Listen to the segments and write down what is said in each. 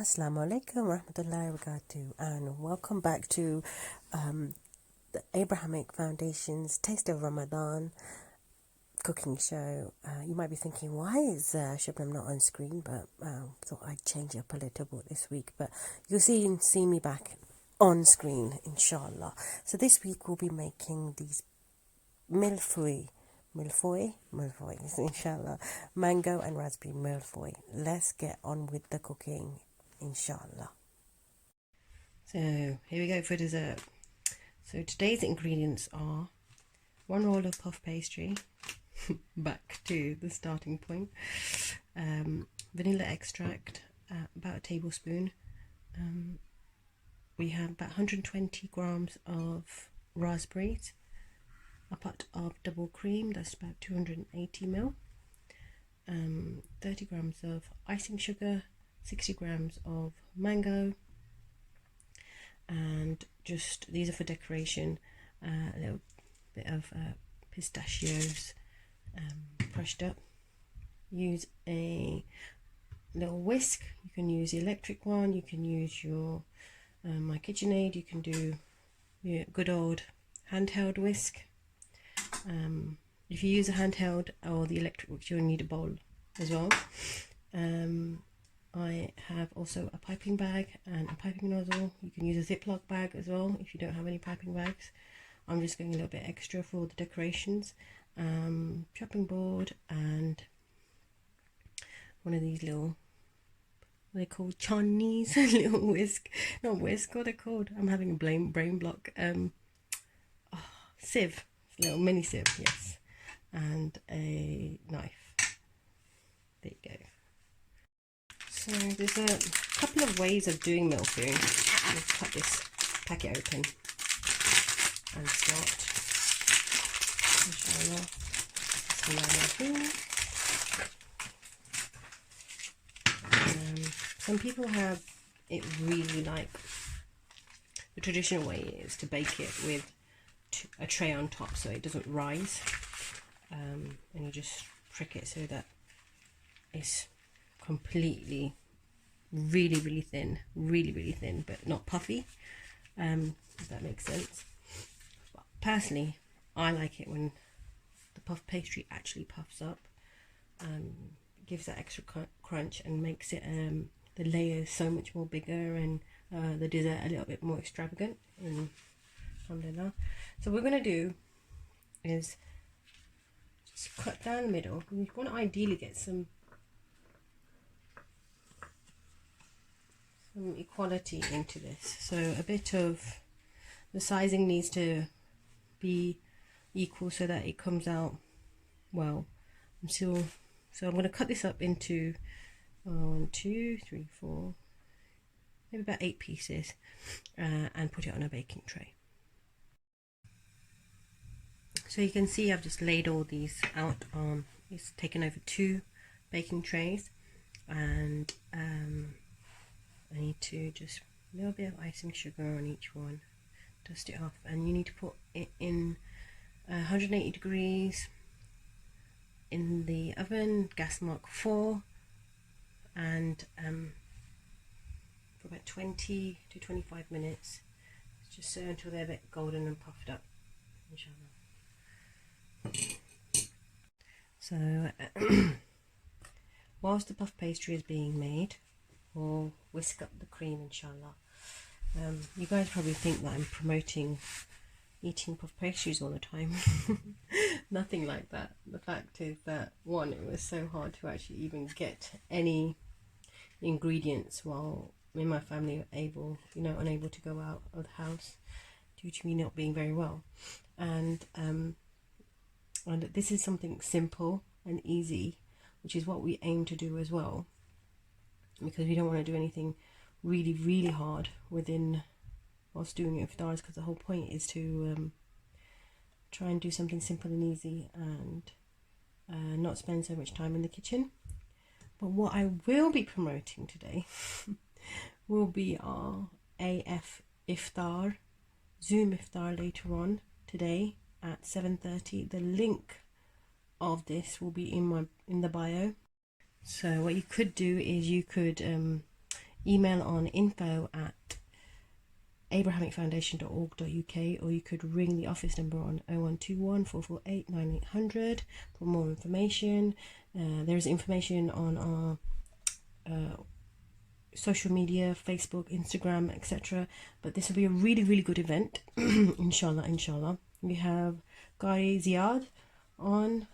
Assalamu alaikum warahmatullahi wabarakatuh, and welcome back to the Abrahamic Foundation's Taste of Ramadan cooking show. You might be thinking, why is Shabnam not on screen? But thought I'd change it up a little bit this week. But you'll see me back on screen, inshallah. So this week we'll be making these milfoy, inshallah, mango and raspberry milfoy. Let's get on with the cooking, inshallah. So here we go for dessert. So today's ingredients are 1 roll of puff pastry, back to the starting point, vanilla extract, about a tablespoon. We have about 120 grams of raspberries, a pot of double cream, that's about 280 ml, 30 grams of icing sugar, 60 grams of mango, and just these are for decoration, a little bit of pistachios crushed up. Use a little whisk. You can use the electric one, you can use your my KitchenAid, you can do your good old handheld whisk. If you use a handheld or the electric, you'll need a bowl as well. I have also a piping bag and a piping nozzle. You can use a Ziploc bag as well if you don't have any piping bags. I'm just going a little bit extra for the decorations. Chopping board and one of these little, what are they called, Chinese little whisk, not whisk, what are they called? I'm having a brain block. Sieve, little mini sieve, yes, and a knife. There you go. So there's a couple of ways of doing milfoy. Let's cut this packet open and start. Some people have it really like, the traditional way is to bake it with a tray on top so it doesn't rise, and you just prick it so that it's completely really thin, really thin, but not puffy, if that makes sense. But personally, I like it when the puff pastry actually puffs up, gives that extra crunch and makes it the layers so much more bigger, and the dessert a little bit more extravagant. And alhamdulillah. So what we're going to do is just cut down the middle. We want to ideally get some equality into this, so a bit of the sizing needs to be equal so that it comes out well. So I'm going to cut this up into 1, 2, 3, 4, maybe about 8 pieces, and put it on a baking tray. So you can see I've just laid all these out on, it's taken over 2 baking trays, and I need to just a little bit of icing sugar on each one, dust it off, and you need to put it in 180 degrees in the oven, gas mark 4, and for about 20 to 25 minutes, just so until they're a bit golden and puffed up, inshallah. So whilst the puff pastry is being made, we'll whisk up the cream, inshallah. You guys probably think that I'm promoting eating puff pastries all the time. Nothing like that. The fact is that, one, it was so hard to actually even get any ingredients while me and my family were unable to go out of the house due to me not being very well. And this is something simple and easy, which is what we aim to do as well, because we don't want to do anything really hard whilst doing iftars, because the whole point is to try and do something simple and easy and not spend so much time in the kitchen. But what I will be promoting today will be our AF iftar, Zoom iftar later on today at 7:30. The link of this will be in the bio. So what you could do is you could email on info@abrahamicfoundation.org.uk, or you could ring the office number on 0121 448 9800 for more information. There is information on our social media, Facebook, Instagram, etc. But this will be a really good event. Inshallah. We have Guy Ziad on.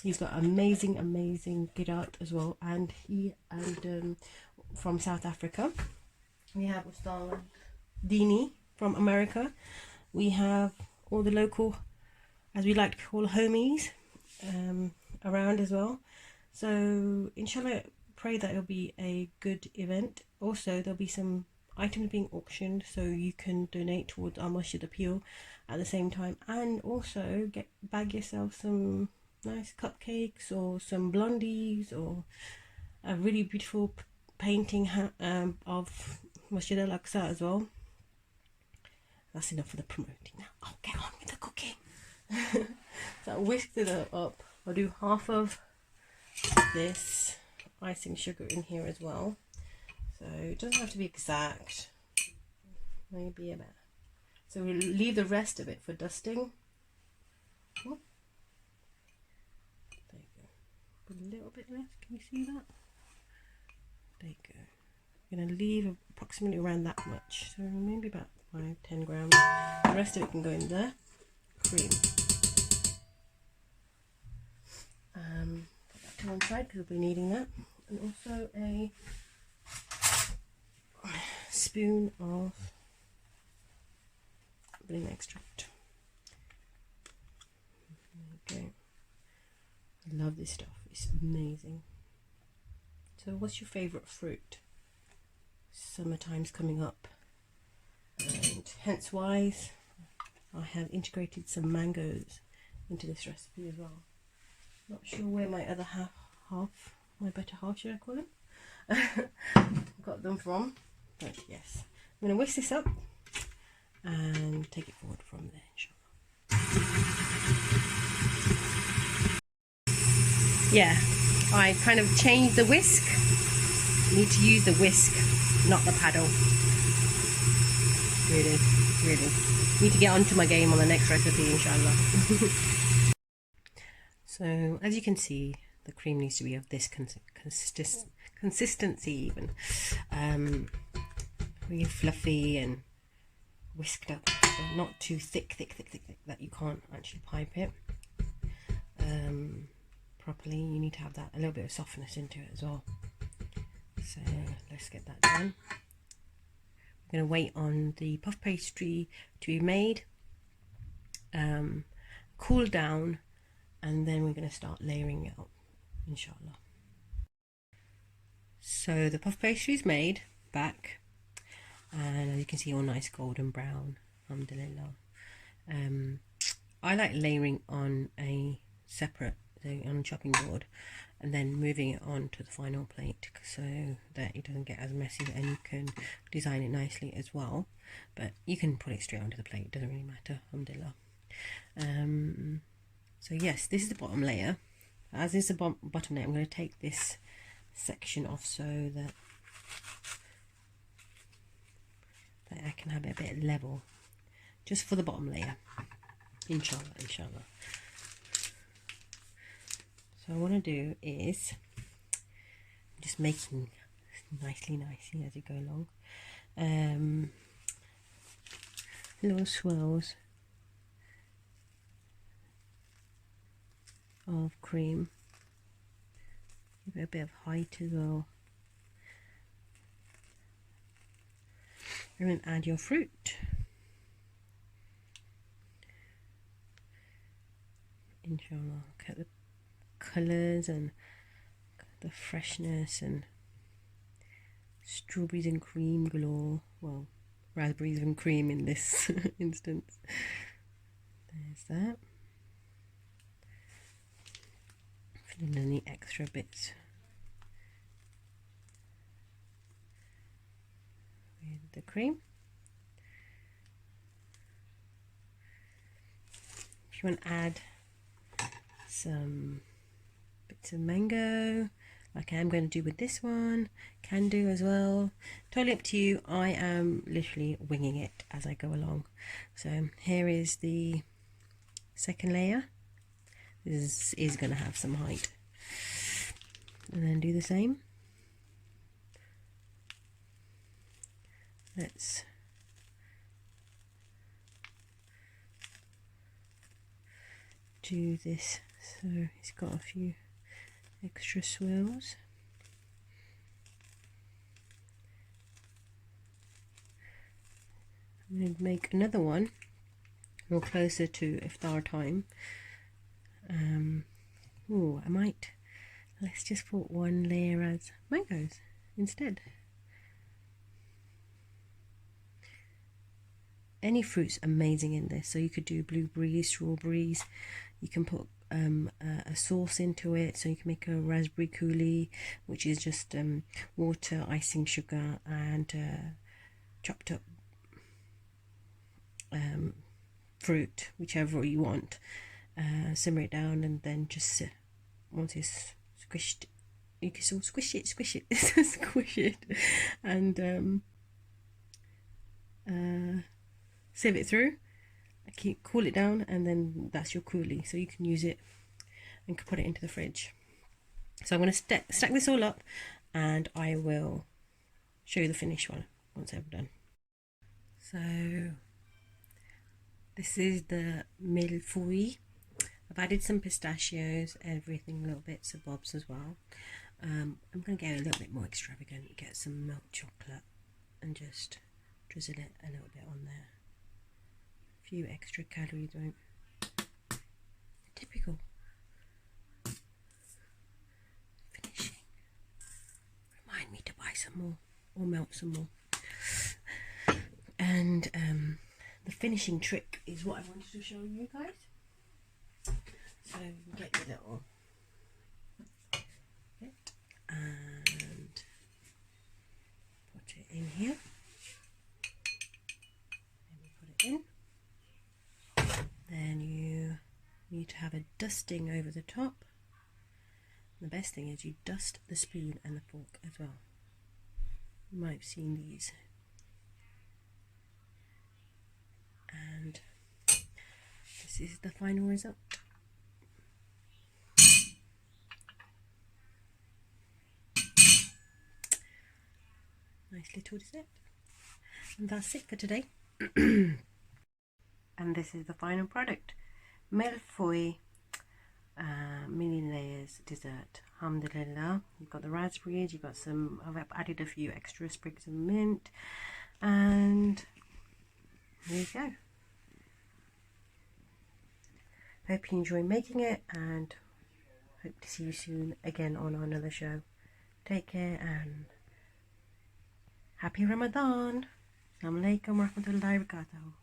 He's got amazing qiraat as well, and from South Africa. We have Ustad Dini from America. We have all the local, as we like to call, homies around as well. So inshallah, pray that it'll be a good event. Also, there'll be some items being auctioned, so you can donate towards our Masjid appeal at the same time, and also bag yourself some nice cupcakes or some blondies or a really beautiful painting of Masjid al-Aqsa as well. That's enough for the promoting now. I'll get on with the cooking. So I whisked it up. I'll do half of this icing sugar in here as well, so it doesn't have to be exact, maybe a bit. So we'll leave the rest of it for dusting. Oh, there you go. Put a little bit left, can you see that? There you go. I'm going to leave approximately around that much, so maybe about 5-10 grams. The rest of it can go in there. Cream. Put that to one side because we'll be needing that. And also a spoon of vanilla extract. Okay. I love this stuff. It's amazing. So what's your favourite fruit? Summertime's coming up, and hence wise I have integrated some mangoes into this recipe as well. Not sure where my other my better half, should I call him, got them from, but yes, I'm going to whisk this up and take it forward from there, inshallah. Yeah, I kind of changed the whisk. You need to use the whisk, not the paddle. Really need to get onto my game on the next recipe, inshallah. So as you can see, the cream needs to be of this consistency even. Really fluffy and whisked up, so not too thick that you can't actually pipe it properly. You need to have that a little bit of softness into it as well. So let's get that done. I'm going to wait on the puff pastry to be made, cool down, and then we're going to start layering it up, inshallah. So the puff pastry is made back, and as you can see, all nice golden brown, alhamdulillah. I like layering on a separate, on a chopping board, and then moving it on to the final plate so that it doesn't get as messy, and you can design it nicely as well. But you can put it straight onto the plate, it doesn't really matter, alhamdulillah. So yes, this is the bottom layer. As this is the bottom layer, I'm going to take this section off so that I can have it a bit level, just for the bottom layer, inshallah. So what I want to do is just making nicely as you go along, little swirls of cream. Give it a bit of height as well, and then add your fruit, inshallah. Look at the colours and the freshness, and strawberries and cream galore. Well, raspberries and cream in this instance. There's that. Filling in the extra bits with the cream. If you want to add some bits of mango, like I am going to do with this one. Can do as well. Totally up to you. I am literally winging it as I go along. So here is the second layer. This is going to have some height. And then do the same. Let's do this. So it's got a few extra swirls. I'm going to make another one more closer to iftar time. I might, let's just put one layer as mangoes instead. Any fruit's amazing in this, so you could do blueberries, strawberries. You can put a sauce into it, so you can make a raspberry coulis, which is just water, icing sugar, and chopped up fruit, whichever you want. Simmer it down, and then just once it's squished, you can still squish it, squish it, and sieve it through, cool it down, and then that's your coulis. So you can use it and put it into the fridge. So I'm going to stack this all up, and I will show you the finished one once I've done. So this is the millefeuille. I've added some pistachios, everything, little bits of bobs as well. I'm going to get a little bit more extravagant, get some milk chocolate and just drizzle it a little bit on there. A few extra calories, right? Typical. Finishing. Remind me to buy some more or melt some more. And the finishing trick is what I wanted to show you guys. So you get your little bit and put it in here. In. Then you need to have a dusting over the top. The best thing is you dust the spoon and the fork as well. You might have seen these. And this is the final result. Nice little dessert. And that's it for today. And this is the final product. Millefeuille mini layers dessert. Alhamdulillah. You've got the raspberries, you've got some, I've added a few extra sprigs of mint, and there you go. Hope you enjoy making it, and hope to see you soon again on another show. Take care and happy Ramadan. Assalamu alaikum wa rahmatullahi wa barakatuh.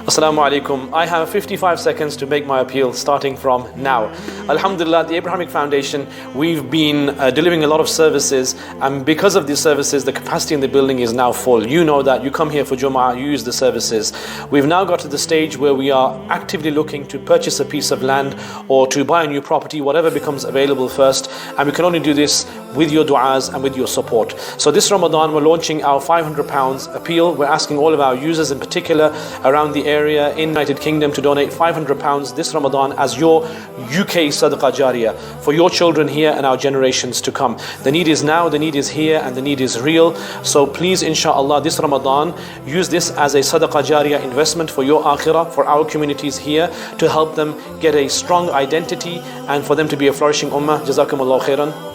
Assalamu alaikum. I have 55 seconds to make my appeal starting from now. Alhamdulillah, the Abrahamic Foundation, we've been delivering a lot of services, and because of these services, the capacity in the building is now full. You know that. You come here for Jummah, you use the services. We've now got to the stage where we are actively looking to purchase a piece of land or to buy a new property, whatever becomes available first, and we can only do this with your du'as and with your support. So this Ramadan, we're launching our £500 appeal. We're asking all of our users, in particular around the area in United Kingdom, to donate £500 this Ramadan as your UK Sadaqah Jariyah for your children here and our generations to come. The need is now, the need is here, and the need is real. So please, inshallah, this Ramadan, use this as a Sadaqah Jariyah investment for your akhirah, for our communities here, to help them get a strong identity and for them to be a flourishing ummah. Jazakumullah khairan.